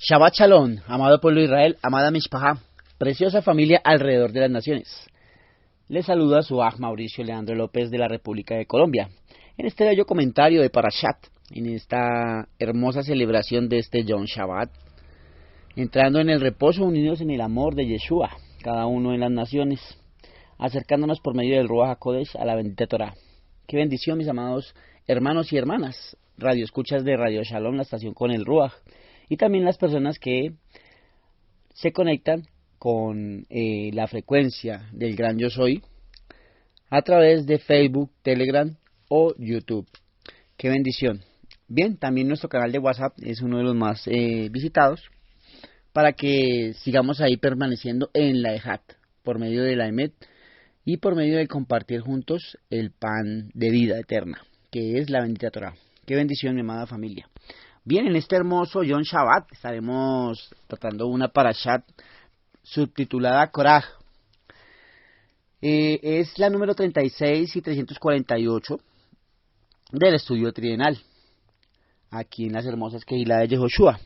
Shabbat Shalom, amado pueblo de Israel, amada Mishpahá, preciosa familia alrededor de las naciones. Les saluda su Aj Mauricio Leandro López de la República de Colombia, en este bello comentario de Parashat, en esta hermosa celebración de este Yom Shabbat, entrando en el reposo unidos en el amor de Yeshua, cada uno en las naciones, acercándonos por medio del Ruach HaKodesh a la bendita Torah. Qué bendición, mis amados hermanos y hermanas, radio escuchas de Radio Shalom, la estación con el Ruach, y también las personas que se conectan con la frecuencia del Gran Yo Soy a través de Facebook, Telegram o YouTube. ¡Qué bendición! Bien, también nuestro canal de WhatsApp es uno de los más visitados para que sigamos ahí permaneciendo en la Ejat por medio de la Emet y por medio de compartir juntos el pan de vida eterna, que es la bendita Torah. ¡Qué bendición, mi amada familia! Bien, en este hermoso Yom Shabbat estaremos tratando una parashat subtitulada Korah. Es la número 36 y 348 del estudio trienal, aquí en las hermosas Kehilá de Yehoshua.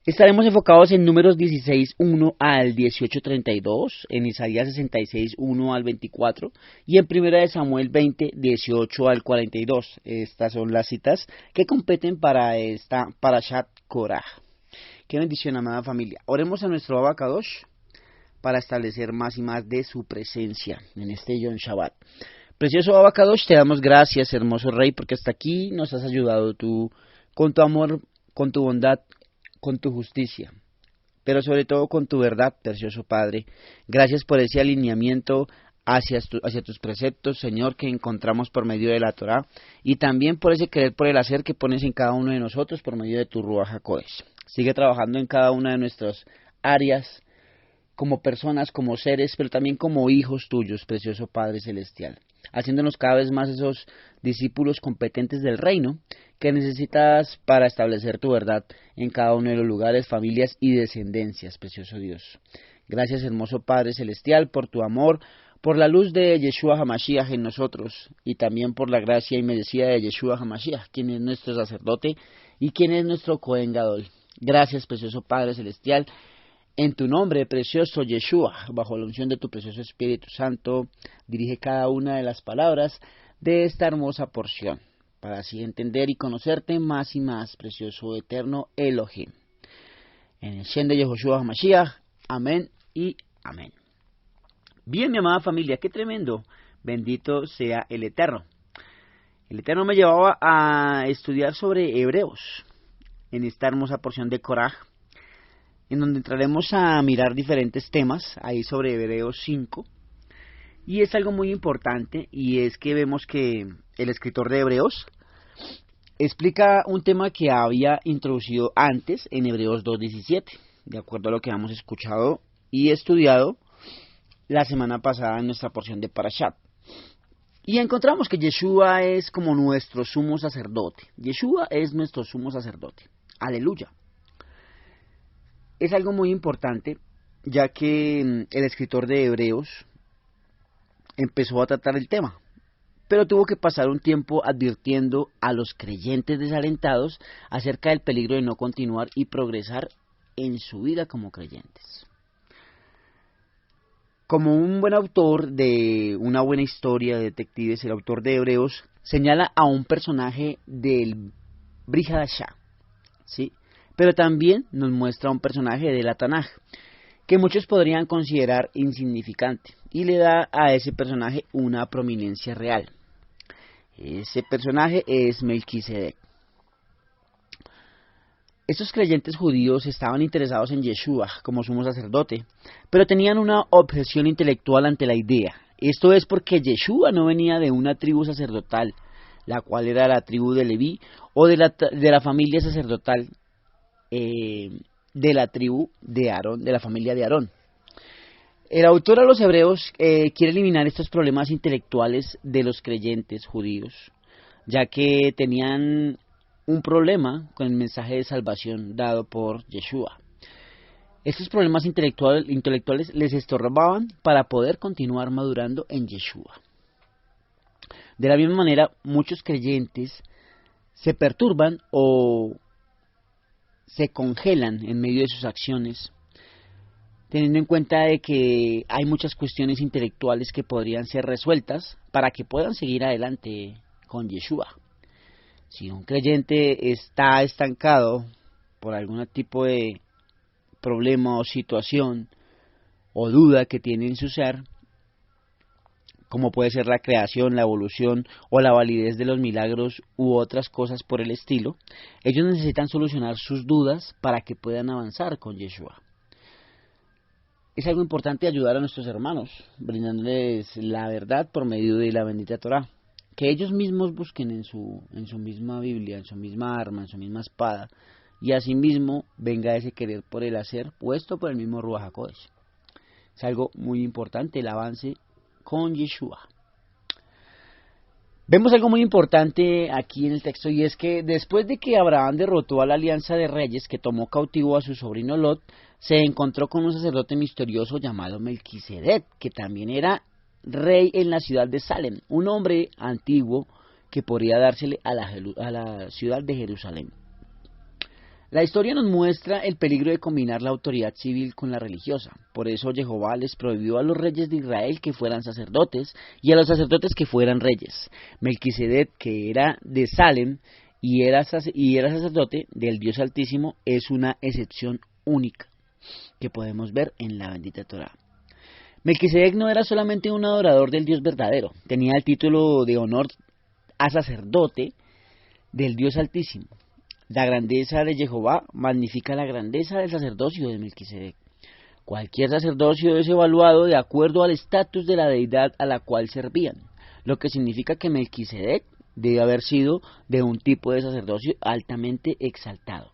Estaremos enfocados en números 16.1 al 18.32, en Isaías 66.1 al 24 y en 1 Samuel 20.18 al 42. Estas son las citas que competen para esta Parashat Korah. Qué bendición, amada familia. Oremos a nuestro Abba Kadosh para establecer más y más de su presencia en este Yom Shabbat. Precioso Abba Kadosh, te damos gracias, hermoso Rey, porque hasta aquí nos has ayudado tú con tu amor, con tu bondad, con tu justicia, pero sobre todo con tu verdad, precioso Padre. Gracias por ese alineamiento hacia tus preceptos, Señor, que encontramos por medio de la Torah, y también por ese querer por el hacer que pones en cada uno de nosotros por medio de tu Ruach HaKodesh. Sigue trabajando en cada una de nuestras áreas, como personas, como seres, pero también como hijos tuyos, precioso Padre Celestial, haciéndonos cada vez más esos discípulos competentes del reino que necesitas para establecer tu verdad en cada uno de los lugares, familias y descendencias, precioso Dios. Gracias, hermoso Padre Celestial, por tu amor, por la luz de Yeshua HaMashiach en nosotros, y también por la gracia inmerecida de Yeshua HaMashiach, quien es nuestro sacerdote y quien es nuestro Cohen Gadol. Gracias, precioso Padre Celestial, en tu nombre, precioso Yeshua, bajo la unción de tu precioso Espíritu Santo, dirige cada una de las palabras de esta hermosa porción, para así entender y conocerte más y más, precioso eterno Elohim. En el Shem de Yehoshua HaMashiach, amén y amén. Bien, mi amada familia, qué tremendo, bendito sea el Eterno. El Eterno me llevaba a estudiar sobre Hebreos, en esta hermosa porción de Korah, en donde entraremos a mirar diferentes temas, ahí sobre Hebreos 5, y es algo muy importante, y es que vemos que el escritor de Hebreos explica un tema que había introducido antes en Hebreos 2.17, de acuerdo a lo que hemos escuchado y estudiado la semana pasada en nuestra porción de Parashat. Y encontramos que Yeshua es como nuestro sumo sacerdote. Yeshua es nuestro sumo sacerdote. Aleluya. Es algo muy importante, ya que el escritor de Hebreos empezó a tratar el tema, pero tuvo que pasar un tiempo advirtiendo a los creyentes desalentados acerca del peligro de no continuar y progresar en su vida como creyentes. Como un buen autor de una buena historia de detectives, el autor de Hebreos señala a un personaje del Brit Hadashah, ¿sí? Pero también nos muestra un personaje de la Tanaj, que muchos podrían considerar insignificante, y le da a ese personaje una prominencia real. Ese personaje es Melquisedec. Estos creyentes judíos estaban interesados en Yeshua como sumo sacerdote, pero tenían una objeción intelectual ante la idea. Esto es porque Yeshua no venía de una tribu sacerdotal, la cual era la tribu de Leví, o de la familia sacerdotal, de la tribu de Aarón, de la familia de Aarón. El autor a los Hebreos quiere eliminar estos problemas intelectuales de los creyentes judíos, ya que tenían un problema con el mensaje de salvación dado por Yeshua. Estos problemas intelectuales les estorbaban para poder continuar madurando en Yeshua. De la misma manera, muchos creyentes se perturban o se congelan en medio de sus acciones, teniendo en cuenta de que hay muchas cuestiones intelectuales que podrían ser resueltas para que puedan seguir adelante con Yeshua. Si un creyente está estancado por algún tipo de problema o situación o duda que tiene en su ser, como puede ser la creación, la evolución o la validez de los milagros u otras cosas por el estilo, ellos necesitan solucionar sus dudas para que puedan avanzar con Yeshua. Es algo importante ayudar a nuestros hermanos, brindándoles la verdad por medio de la bendita Torá. Que ellos mismos busquen en su misma Biblia, en su misma arma, en su misma espada, y asimismo venga ese querer por el hacer puesto por el mismo Ruach HaKodesh. Es algo muy importante el avance con Yeshua. Vemos algo muy importante aquí en el texto, y es que después de que Abraham derrotó a la alianza de reyes que tomó cautivo a su sobrino Lot, se encontró con un sacerdote misterioso llamado Melquisedec, que también era rey en la ciudad de Salem, un nombre antiguo que podría dársele a la ciudad de Jerusalén. La historia nos muestra el peligro de combinar la autoridad civil con la religiosa. Por eso Jehová les prohibió a los reyes de Israel que fueran sacerdotes y a los sacerdotes que fueran reyes. Melquisedec, que era de Salem y era sacerdote del Dios Altísimo, es una excepción única que podemos ver en la bendita Torá. Melquisedec no era solamente un adorador del Dios verdadero, tenía el título de honor a sacerdote del Dios Altísimo. La grandeza de Jehová magnifica la grandeza del sacerdocio de Melquisedec. Cualquier sacerdocio es evaluado de acuerdo al estatus de la deidad a la cual servían, lo que significa que Melquisedec debe haber sido de un tipo de sacerdocio altamente exaltado.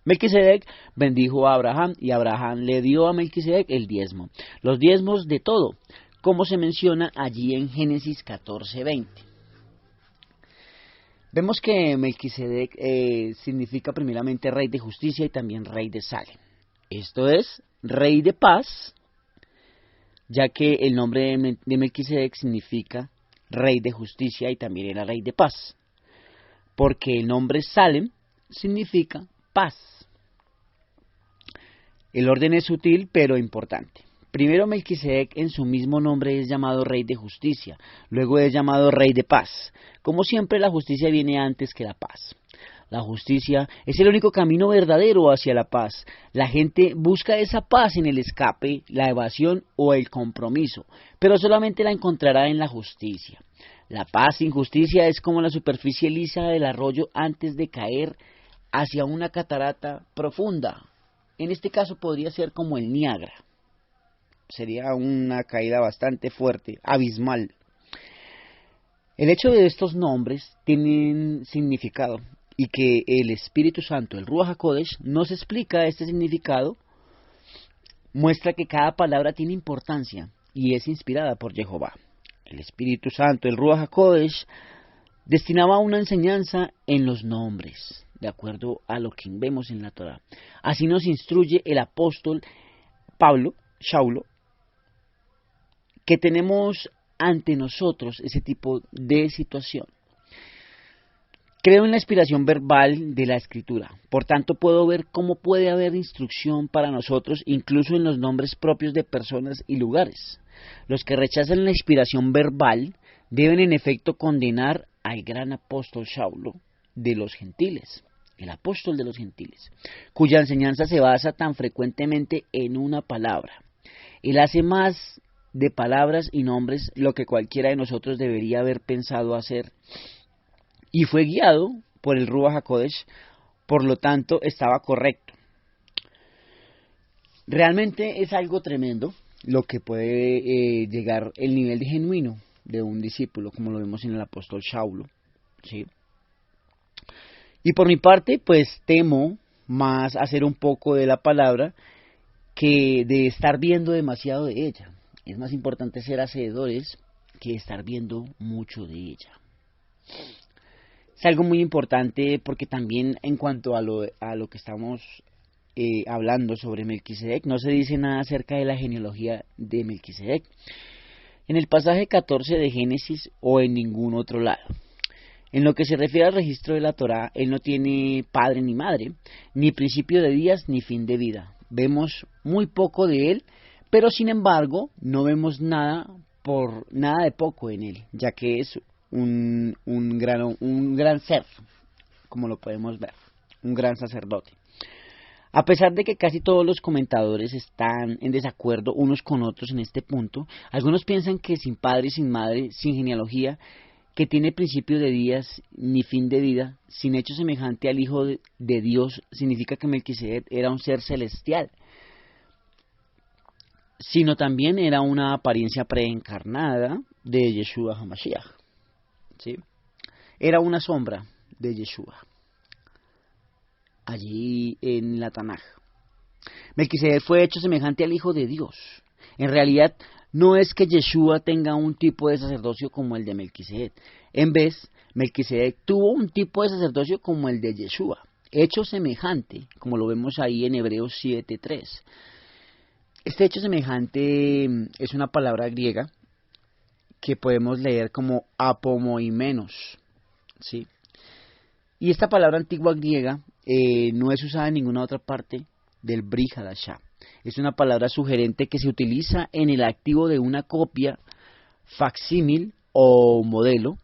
Melquisedec bendijo a Abraham y Abraham le dio a Melquisedec el diezmo, los diezmos de todo, como se menciona allí en Génesis 14:20. Vemos que Melquisedec significa primeramente rey de justicia y también rey de Salem. Esto es, rey de paz, ya que el nombre de Melquisedec significa rey de justicia y también era rey de paz, porque el nombre Salem significa paz. El orden es sutil pero importante. Primero, Melquisedec en su mismo nombre es llamado rey de justicia, luego es llamado rey de paz. Como siempre, la justicia viene antes que la paz. La justicia es el único camino verdadero hacia la paz. La gente busca esa paz en el escape, la evasión o el compromiso, pero solamente la encontrará en la justicia. La paz sin justicia es como la superficie lisa del arroyo antes de caer hacia una catarata profunda. En este caso podría ser como el Niágara. Sería una caída bastante fuerte, abismal. El hecho de estos nombres tienen significado y que el Espíritu Santo, el Ruach HaKodesh, nos explica este significado, muestra que cada palabra tiene importancia y es inspirada por Jehová. El Espíritu Santo, el Ruach HaKodesh, destinaba una enseñanza en los nombres, de acuerdo a lo que vemos en la Torá. Así nos instruye el apóstol Saulo, que tenemos ante nosotros ese tipo de situación. Creo en la inspiración verbal de la Escritura, por tanto puedo ver cómo puede haber instrucción para nosotros incluso en los nombres propios de personas y lugares. Los que rechazan la inspiración verbal deben en efecto condenar al gran apóstol Saulo de los gentiles, el apóstol de los gentiles, cuya enseñanza se basa tan frecuentemente en una palabra. Él hace más de palabras y nombres lo que cualquiera de nosotros debería haber pensado hacer, y fue guiado por el Ruach HaKodesh, por lo tanto estaba correcto. Realmente es algo tremendo lo que puede llegar el nivel de genuino de un discípulo, como lo vemos en el apóstol Saulo, ¿sí? Y por mi parte, pues temo más hacer un poco de la palabra que de estar viendo demasiado de ella. Es más importante ser hacedores que estar viendo mucho de ella. Es algo muy importante porque también en cuanto a lo que estamos hablando sobre Melquisedec, no se dice nada acerca de la genealogía de Melquisedec en el pasaje 14 de Génesis o en ningún otro lado. En lo que se refiere al registro de la Torá, él no tiene padre ni madre, ni principio de días ni fin de vida. Vemos muy poco de él, pero sin embargo no vemos nada de poco en él, ya que es un gran ser, como lo podemos ver, un gran sacerdote. A pesar de que casi todos los comentadores están en desacuerdo unos con otros en este punto, algunos piensan que sin padre, sin madre, sin genealogía, que tiene principio de días ni fin de vida, sin hecho semejante al Hijo de Dios, significa que Melquisedec era un ser celestial, sino también era una apariencia preencarnada de Yeshua HaMashiach, ¿sí? Era una sombra de Yeshua, allí en la Tanaj. Melquisedec fue hecho semejante al Hijo de Dios. En realidad, no es que Yeshua tenga un tipo de sacerdocio como el de Melquisedec. En vez, Melquisedec tuvo un tipo de sacerdocio como el de Yeshua, hecho semejante, como lo vemos ahí en Hebreos 7:3. Este hecho semejante es una palabra griega que podemos leer como apomoimenos, ¿sí? Y esta palabra antigua griega no es usada en ninguna otra parte del Brit Hadashah. Es una palabra sugerente que se utiliza en el activo de una copia, facsímil o modelo,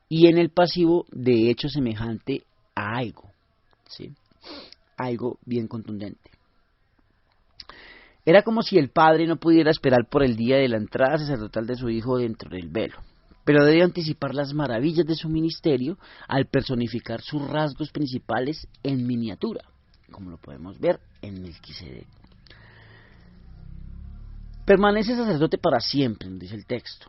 y en el pasivo de hecho semejante a algo, ¿sí? Algo bien contundente. Era como si el padre no pudiera esperar por el día de la entrada sacerdotal de su hijo dentro del velo, pero debe anticipar las maravillas de su ministerio al personificar sus rasgos principales en miniatura, como lo podemos ver en Melquisedec. Permanece sacerdote para siempre, dice el texto.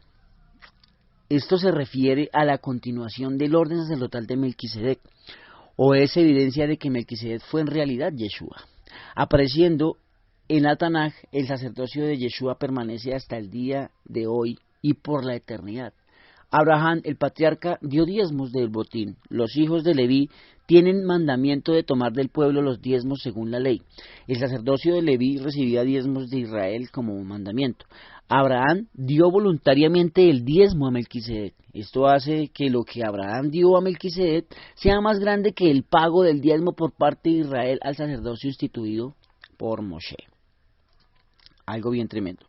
Esto se refiere a la continuación del orden sacerdotal de Melquisedec, o es evidencia de que Melquisedec fue en realidad Yeshua. Apareciendo en la Tanaj, el sacerdocio de Yeshua permanece hasta el día de hoy y por la eternidad. Abraham, el patriarca, dio diezmos del botín. Los hijos de Leví tienen mandamiento de tomar del pueblo los diezmos según la ley. El sacerdocio de Leví recibía diezmos de Israel como un mandamiento. Abraham dio voluntariamente el diezmo a Melquisedec. Esto hace que lo que Abraham dio a Melquisedec sea más grande que el pago del diezmo por parte de Israel al sacerdocio instituido por Moshe. Algo bien tremendo.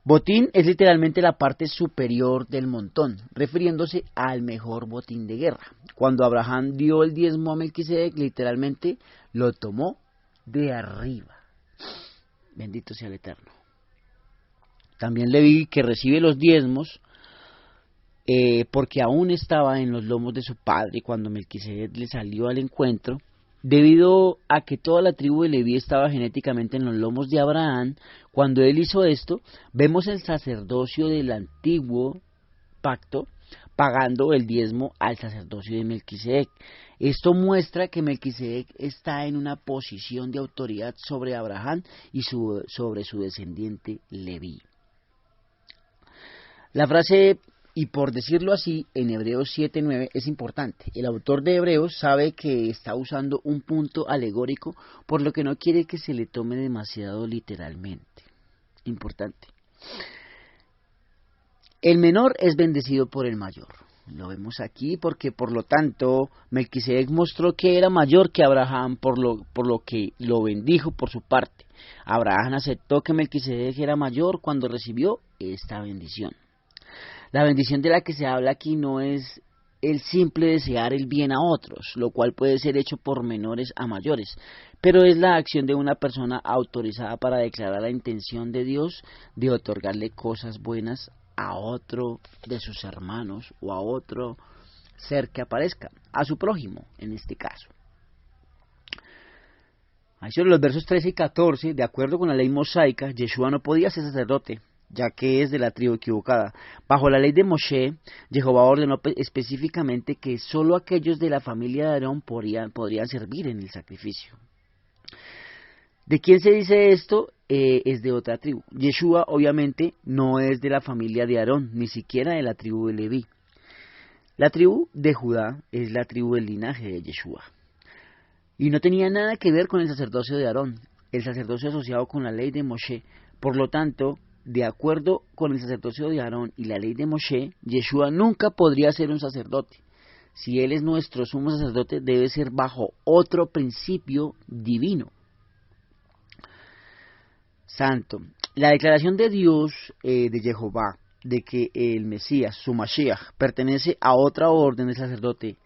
Botín es literalmente la parte superior del montón, refiriéndose al mejor botín de guerra. Cuando Abraham dio el diezmo a Melquisedec, literalmente lo tomó de arriba. Bendito sea el Eterno. También Leví, que recibe los diezmos, porque aún estaba en los lomos de su padre cuando Melquisedec le salió al encuentro, debido a que toda la tribu de Leví estaba genéticamente en los lomos de Abraham. Cuando él hizo esto, vemos el sacerdocio del antiguo pacto pagando el diezmo al sacerdocio de Melquisedec. Esto muestra que Melquisedec está en una posición de autoridad sobre Abraham y sobre su descendiente Leví. La frase "y por decirlo así" en Hebreos 7:9 es importante. El autor de Hebreos sabe que está usando un punto alegórico, por lo que no quiere que se le tome demasiado literalmente. Importante. El menor es bendecido por el mayor. Lo vemos aquí porque, por lo tanto, Melquisedec mostró que era mayor que Abraham, por lo que lo bendijo por su parte. Abraham aceptó que Melquisedec era mayor cuando recibió esta bendición. La bendición de la que se habla aquí no es el simple desear el bien a otros, lo cual puede ser hecho por menores a mayores, pero es la acción de una persona autorizada para declarar la intención de Dios de otorgarle cosas buenas a otro de sus hermanos o a otro ser que aparezca, a su prójimo en este caso. Ahí sobre los versos 13 y 14, de acuerdo con la ley mosaica, Yeshua no podía ser sacerdote, ya que es de la tribu equivocada. Bajo la ley de Moshe, Jehová ordenó específicamente que solo aquellos de la familia de Aarón podrían servir en el sacrificio. ¿De quién se dice esto? Es de otra tribu. Yeshua obviamente no es de la familia de Aarón, ni siquiera de la tribu de Leví. La tribu de Judá es la tribu del linaje de Yeshua. Y no tenía nada que ver con el sacerdocio de Aarón, el sacerdocio asociado con la ley de Moshe. Por lo tanto, de acuerdo con el sacerdocio de Aarón y la ley de Moshe, Yeshua nunca podría ser un sacerdote. Si Él es nuestro sumo sacerdote, debe ser bajo otro principio divino. Santo. La declaración de Dios, de Jehová, de que el Mesías, su Mashiach, pertenece a otra orden de sacerdote,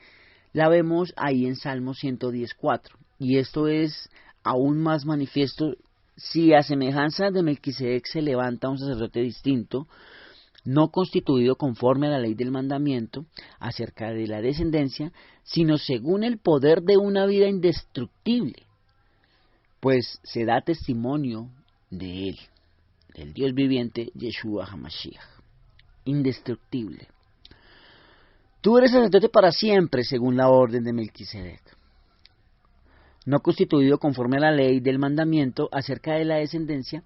la vemos ahí en Salmo 110:4. Y esto es aún más manifiesto si a semejanza de Melquisedec se levanta un sacerdote distinto, no constituido conforme a la ley del mandamiento acerca de la descendencia, sino según el poder de una vida indestructible, pues se da testimonio de él, del Dios viviente, Yeshua HaMashiach, indestructible. Tú eres sacerdote para siempre, según la orden de Melquisedec, no constituido conforme a la ley del mandamiento acerca de la descendencia.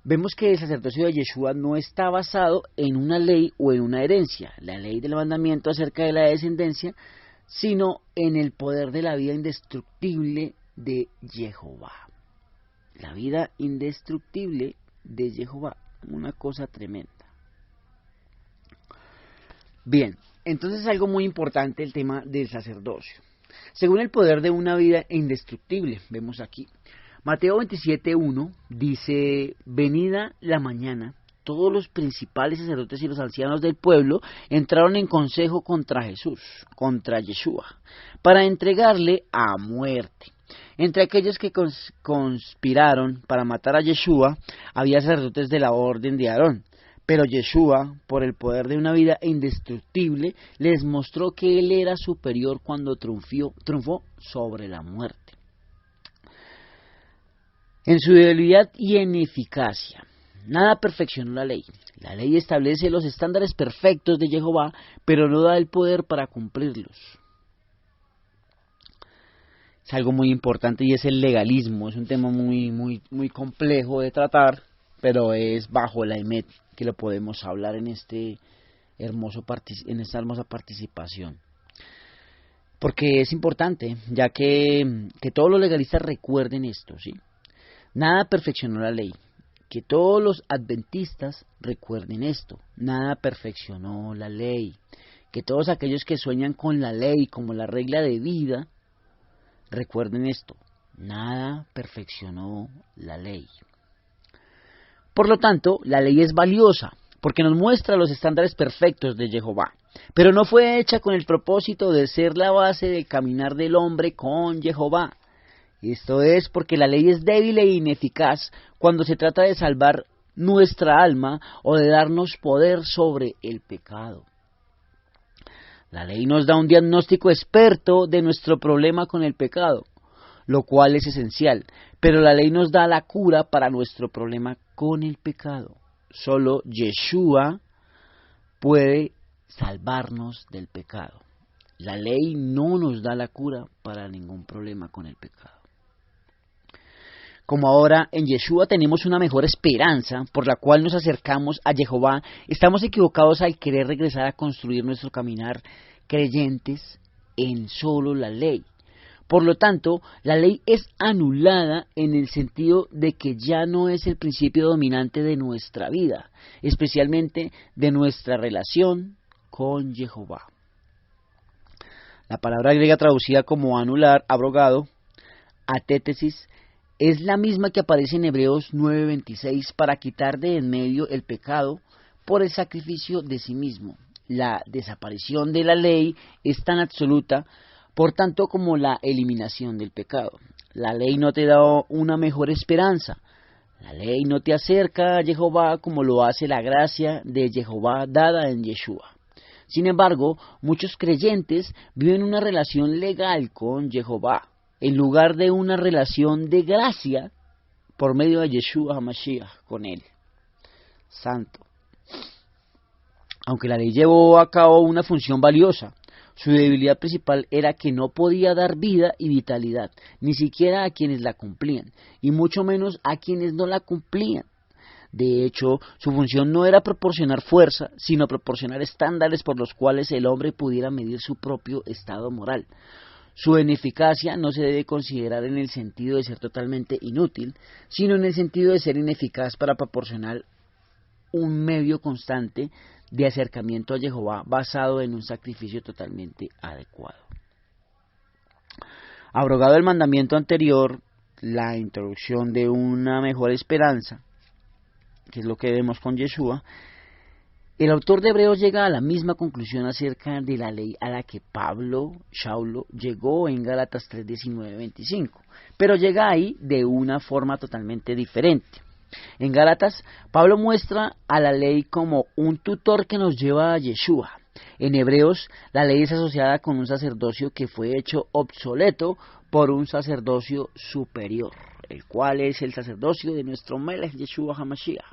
Vemos que el sacerdocio de Yeshua no está basado en una ley o en una herencia, la ley del mandamiento acerca de la descendencia, sino en el poder de la vida indestructible de Jehová. La vida indestructible de Jehová, una cosa tremenda. Bien, entonces es algo muy importante el tema del sacerdocio. Según el poder de una vida indestructible, vemos aquí. Mateo 27:1 dice: venida la mañana, todos los principales sacerdotes y los ancianos del pueblo entraron en consejo contra Jesús, contra Yeshua, para entregarle a muerte. Entre aquellos que conspiraron para matar a Yeshua, había sacerdotes de la orden de Aarón. Pero Yeshua, por el poder de una vida indestructible, les mostró que él era superior cuando triunfó sobre la muerte. En su debilidad y en eficacia, nada perfeccionó la ley. La ley establece los estándares perfectos de Jehová, pero no da el poder para cumplirlos. Es algo muy importante y es el legalismo. Es un tema muy complejo de tratar, pero es bajo la Emet que lo podemos hablar en esta hermosa participación. Porque es importante, ya que todos los legalistas recuerden esto, ¿sí? Nada perfeccionó la ley. Que todos los adventistas recuerden esto. Nada perfeccionó la ley. Que todos aquellos que sueñan con la ley como la regla de vida, recuerden esto. Nada perfeccionó la ley. Por lo tanto, la ley es valiosa, porque nos muestra los estándares perfectos de Jehová, pero no fue hecha con el propósito de ser la base del caminar del hombre con Jehová. Esto es porque la ley es débil e ineficaz cuando se trata de salvar nuestra alma o de darnos poder sobre el pecado. La ley nos da un diagnóstico experto de nuestro problema con el pecado, lo cual es esencial, pero la ley nos da la cura para nuestro problema con el pecado. Solo Yeshua puede salvarnos del pecado. La ley no nos da la cura para ningún problema con el pecado. Como ahora en Yeshua tenemos una mejor esperanza por la cual nos acercamos a Jehová, estamos equivocados al querer regresar a construir nuestro caminar creyentes en solo la ley. Por lo tanto, la ley es anulada en el sentido de que ya no es el principio dominante de nuestra vida, especialmente de nuestra relación con Jehová. La palabra griega traducida como anular, abrogado, atétesis, es la misma que aparece en Hebreos 9:26 para quitar de en medio el pecado por el sacrificio de sí mismo. La desaparición de la ley es tan absoluta, por tanto, como la eliminación del pecado. La ley no te da una mejor esperanza. La ley no te acerca a Jehová como lo hace la gracia de Jehová dada en Yeshua. Sin embargo, muchos creyentes viven una relación legal con Jehová, en lugar de una relación de gracia por medio de Yeshua HaMashiach con él. Santo. Aunque la ley llevó a cabo una función valiosa, su debilidad principal era que no podía dar vida y vitalidad, ni siquiera a quienes la cumplían, y mucho menos a quienes no la cumplían. De hecho, su función no era proporcionar fuerza, sino proporcionar estándares por los cuales el hombre pudiera medir su propio estado moral. Su ineficacia no se debe considerar en el sentido de ser totalmente inútil, sino en el sentido de ser ineficaz para proporcionar un medio constante de acercamiento a Jehová basado en un sacrificio totalmente adecuado. Abrogado el mandamiento anterior, la introducción de una mejor esperanza, que es lo que vemos con Yeshua, el autor de Hebreos llega a la misma conclusión acerca de la ley a la que Saulo llegó en Gálatas 3, 19, 25, pero llega ahí de una forma totalmente diferente. En Gálatas, Pablo muestra a la ley como un tutor que nos lleva a Yeshua. En Hebreos, la ley es asociada con un sacerdocio que fue hecho obsoleto por un sacerdocio superior, el cual es el sacerdocio de nuestro Melech Yeshua HaMashiach.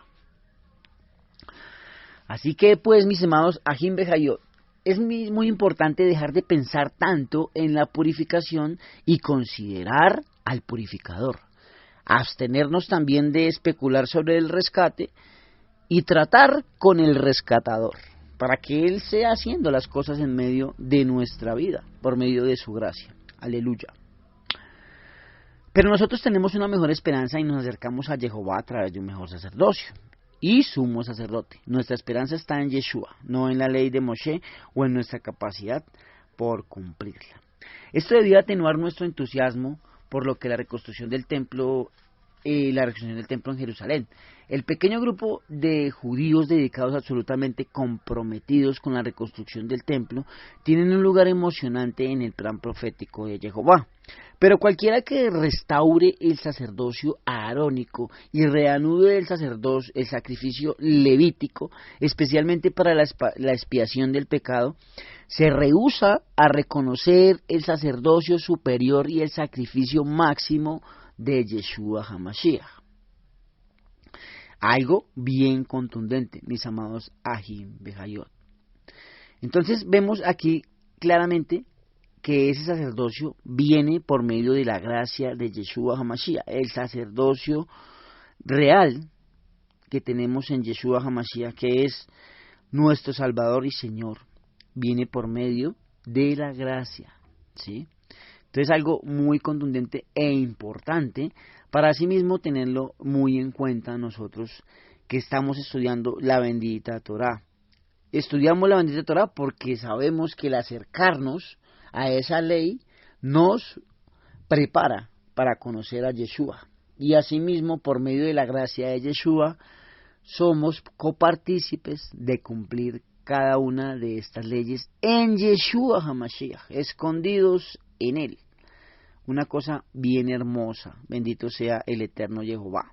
Así que, pues, mis amados Ajim Bejayot, es muy importante dejar de pensar tanto en la purificación y considerar al purificador. Abstenernos también de especular sobre el rescate y tratar con el rescatador, para que Él sea haciendo las cosas en medio de nuestra vida, por medio de su gracia. Aleluya. Pero nosotros tenemos una mejor esperanza y nos acercamos a Jehová a través de un mejor sacerdocio y sumo sacerdote. Nuestra esperanza está en Yeshua, no en la ley de Moshe o en nuestra capacidad por cumplirla. Esto debía atenuar nuestro entusiasmo por lo que la reconstrucción del templo en Jerusalén. El pequeño grupo de judíos dedicados absolutamente comprometidos con la reconstrucción del templo tienen un lugar emocionante en el plan profético de Jehová. Pero cualquiera que restaure el sacerdocio aarónico y reanude el sacrificio levítico, especialmente para la expiación del pecado, se rehúsa a reconocer el sacerdocio superior y el sacrificio máximo de Yeshua HaMashiach. Algo bien contundente, mis amados Ajim Bejayot. Entonces vemos aquí claramente que ese sacerdocio viene por medio de la gracia de Yeshua HaMashiach. El sacerdocio real que tenemos en Yeshua HaMashiach, que es nuestro Salvador y Señor, viene por medio de la gracia, ¿sí? Entonces algo muy contundente e importante para asimismo tenerlo muy en cuenta nosotros que estamos estudiando la bendita Torá. Estudiamos la bendita Torá porque sabemos que el acercarnos a esa ley nos prepara para conocer a Yeshua. Y asimismo, por medio de la gracia de Yeshua, somos copartícipes de cumplir cada una de estas leyes en Yeshua HaMashiach, escondidos en Él. Una cosa bien hermosa, bendito sea el eterno Jehová.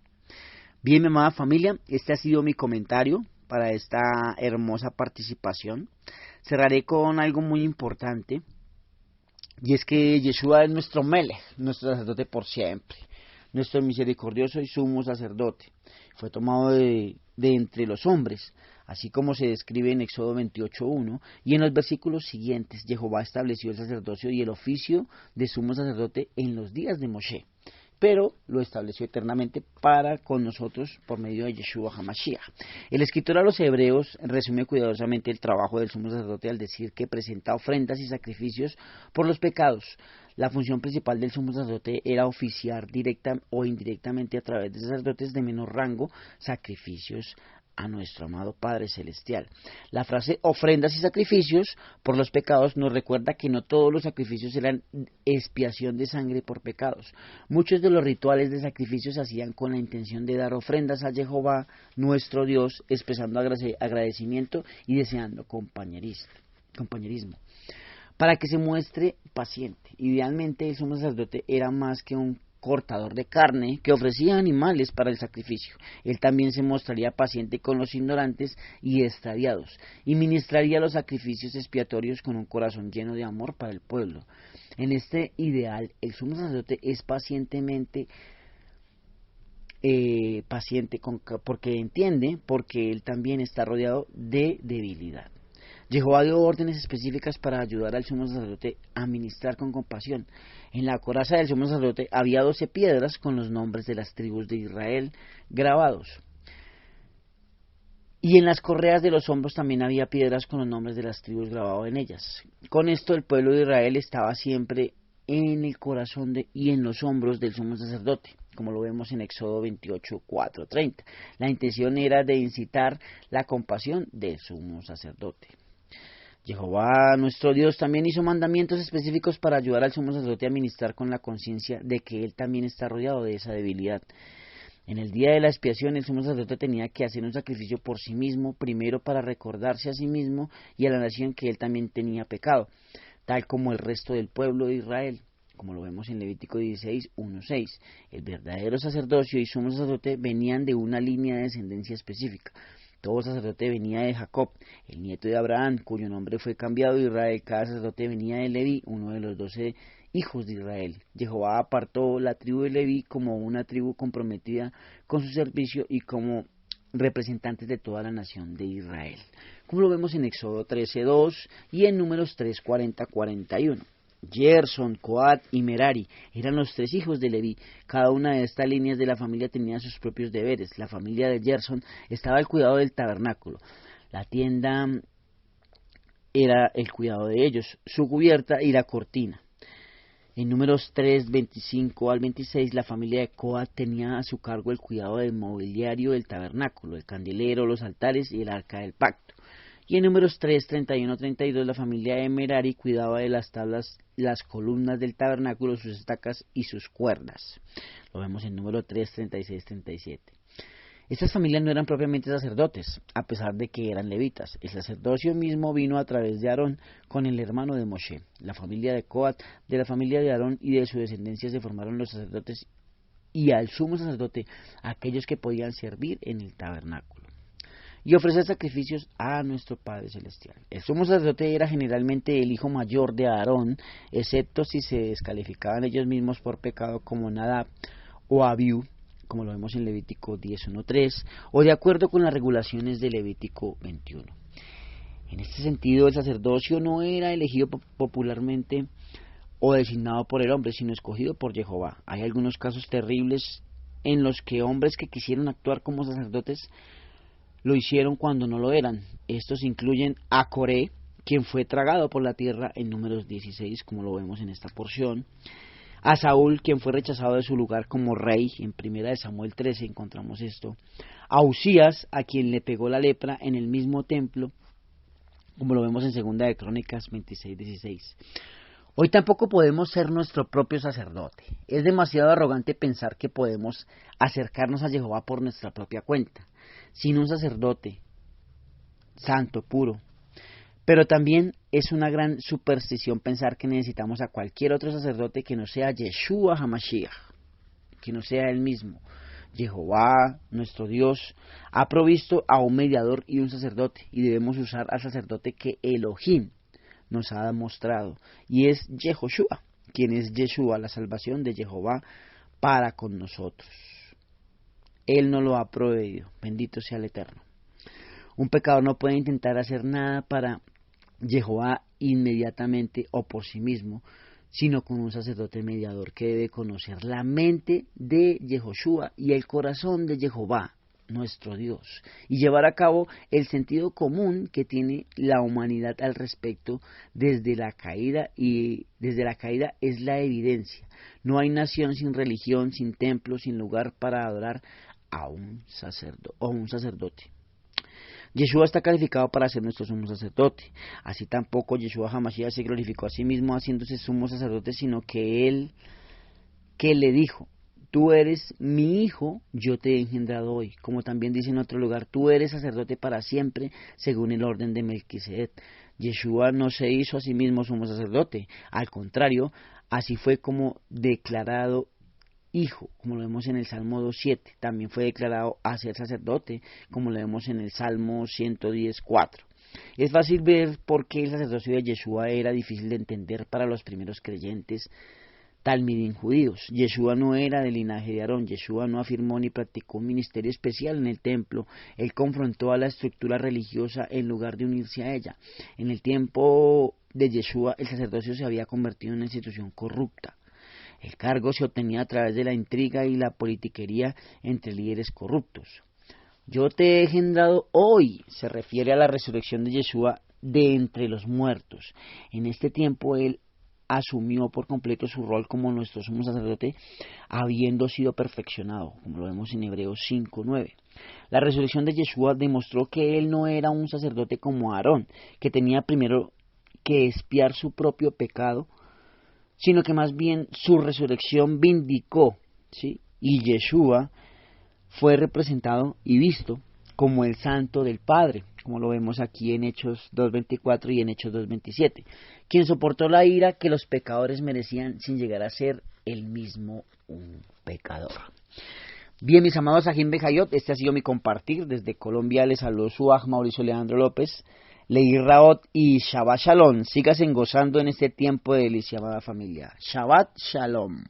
Bien, mi amada familia, este ha sido mi comentario para esta hermosa participación. Cerraré con algo muy importante, y es que Yeshua es nuestro Melech, nuestro sacerdote por siempre, nuestro misericordioso y sumo sacerdote. Fue tomado de entre los hombres, así como se describe en Éxodo 28:1, y en los versículos siguientes, Jehová estableció el sacerdocio y el oficio de sumo sacerdote en los días de Moshe, pero lo estableció eternamente para con nosotros por medio de Yeshua HaMashiach. El escritor a los Hebreos resume cuidadosamente el trabajo del sumo sacerdote al decir que presenta ofrendas y sacrificios por los pecados. La función principal del sumo sacerdote era oficiar directa o indirectamente a través de sacerdotes de menor rango sacrificios a nuestro amado Padre Celestial. La frase ofrendas y sacrificios por los pecados nos recuerda que no todos los sacrificios eran expiación de sangre por pecados. Muchos de los rituales de sacrificios se hacían con la intención de dar ofrendas a Jehová, nuestro Dios, expresando agradecimiento y deseando compañerismo. Para que se muestre paciente. Idealmente el sumo sacerdote era más que un cortador de carne que ofrecía animales para el sacrificio. Él también se mostraría paciente con los ignorantes y extraviados y ministraría los sacrificios expiatorios con un corazón lleno de amor para el pueblo. En este ideal, el sumo sacerdote es paciente porque él también está rodeado de debilidad. Jehová dio órdenes específicas para ayudar al sumo sacerdote a ministrar con compasión. En la coraza del sumo sacerdote había 12 piedras con los nombres de las tribus de Israel grabados. Y en las correas de los hombros también había piedras con los nombres de las tribus grabados en ellas. Con esto el pueblo de Israel estaba siempre en el corazón y en los hombros del sumo sacerdote, como lo vemos en Éxodo 28, 4, 30. La intención era de incitar la compasión del sumo sacerdote. Jehová, nuestro Dios, también hizo mandamientos específicos para ayudar al sumo sacerdote a ministrar con la conciencia de que él también está rodeado de esa debilidad. En el día de la expiación, el sumo sacerdote tenía que hacer un sacrificio por sí mismo, primero para recordarse a sí mismo y a la nación que él también tenía pecado, tal como el resto del pueblo de Israel, como lo vemos en Levítico 16, 1, 6. El verdadero sacerdocio y sumo sacerdote venían de una línea de descendencia específica. Todo sacerdote venía de Jacob, el nieto de Abraham, cuyo nombre fue cambiado de Israel. Cada sacerdote venía de Leví, uno de los 12 hijos de Israel. Jehová apartó la tribu de Leví como una tribu comprometida con su servicio y como representantes de toda la nación de Israel, como lo vemos en Éxodo 13:2 y en Números 3:40-41. Gerson, Coat y Merari eran los 3 hijos de Leví. Cada una de estas líneas de la familia tenía sus propios deberes. La familia de Gerson estaba al cuidado del tabernáculo. La tienda era el cuidado de ellos, su cubierta y la cortina. En Números 3:25-26, la familia de Coat tenía a su cargo el cuidado del mobiliario del tabernáculo, el candelero, los altares y el arca del pacto. Y en Números 3:31-32, la familia de Merari cuidaba de las tablas, las columnas del tabernáculo, sus estacas y sus cuerdas. Lo vemos en Número 3:36-37. Estas familias no eran propiamente sacerdotes, a pesar de que eran levitas. El sacerdocio mismo vino a través de Aarón con el hermano de Moshe. La familia de Coat, de la familia de Aarón y de su descendencia se formaron los sacerdotes y al sumo sacerdote aquellos que podían servir en el tabernáculo y ofrecer sacrificios a nuestro Padre Celestial. El sumo sacerdote era generalmente el hijo mayor de Aarón, excepto si se descalificaban ellos mismos por pecado como Nadab o Abiú, como lo vemos en Levítico 10:1-3, o de acuerdo con las regulaciones de Levítico 21. En este sentido, el sacerdocio no era elegido popularmente o designado por el hombre, sino escogido por Jehová. Hay algunos casos terribles en los que hombres que quisieron actuar como sacerdotes lo hicieron cuando no lo eran. Estos incluyen a Coré, quien fue tragado por la tierra en Números 16, como lo vemos en esta porción; a Saúl, quien fue rechazado de su lugar como rey, en 1 Samuel 13 encontramos esto; a Usías, a quien le pegó la lepra en el mismo templo, como lo vemos en 2 Crónicas 26:16. Hoy tampoco podemos ser nuestro propio sacerdote. Es demasiado arrogante pensar que podemos acercarnos a Jehová por nuestra propia cuenta, sin un sacerdote santo, puro. Pero también es una gran superstición pensar que necesitamos a cualquier otro sacerdote que no sea Yeshua HaMashiach, que no sea él mismo. Jehová, nuestro Dios, ha provisto a un mediador y un sacerdote, y debemos usar al sacerdote que Elohim nos ha mostrado, y es Yehoshua, quien es Yeshua, la salvación de Jehová para con nosotros. Él nos lo ha proveído, bendito sea el Eterno. Un pecador no puede intentar hacer nada para Jehová inmediatamente o por sí mismo, sino con un sacerdote mediador que debe conocer la mente de Yehoshua y el corazón de Jehová, nuestro Dios, y llevar a cabo el sentido común que tiene la humanidad al respecto desde la caída, y desde la caída es la evidencia. No hay nación sin religión, sin templo, sin lugar para adorar a un sacerdote. Yeshua está calificado para ser nuestro sumo sacerdote. Así tampoco Yeshua HaMashiach se glorificó a sí mismo haciéndose sumo sacerdote, sino que él le dijo: tú eres mi hijo, yo te he engendrado hoy. Como también dice en otro lugar: tú eres sacerdote para siempre, según el orden de Melquisedec. Yeshua no se hizo a sí mismo sumo sacerdote. Al contrario, así fue como declarado hijo, como lo vemos en el Salmo 2:7. También fue declarado a ser sacerdote, como lo vemos en el Salmo 110:4. Es fácil ver por qué el sacerdocio de Yeshua era difícil de entender para los primeros creyentes talmidim judíos. Yeshua no era del linaje de Aarón. Yeshua no afirmó ni practicó un ministerio especial en el templo. Él confrontó a la estructura religiosa en lugar de unirse a ella. En el tiempo de Yeshua, el sacerdocio se había convertido en una institución corrupta. El cargo se obtenía a través de la intriga y la politiquería entre líderes corruptos. Yo te he engendrado hoy se refiere a la resurrección de Yeshua de entre los muertos. En este tiempo él asumió por completo su rol como nuestro sumo sacerdote, habiendo sido perfeccionado, como lo vemos en Hebreos 5:9. La resurrección de Yeshua demostró que él no era un sacerdote como Aarón, que tenía primero que expiar su propio pecado, sino que más bien su resurrección vindicó, ¿sí? Y Yeshua fue representado y visto como el santo del Padre, como lo vemos aquí en Hechos 2:24 y en Hechos 2:27, quien soportó la ira que los pecadores merecían sin llegar a ser él mismo un pecador. Bien, mis amados Ajim Bejayot, este ha sido mi compartir. Desde Colombia les saludo su Aj Mauricio Leandro López, Leí Raot y Shabbat Shalom. Síganse gozando en este tiempo de delicia, amada familia. Shabbat Shalom.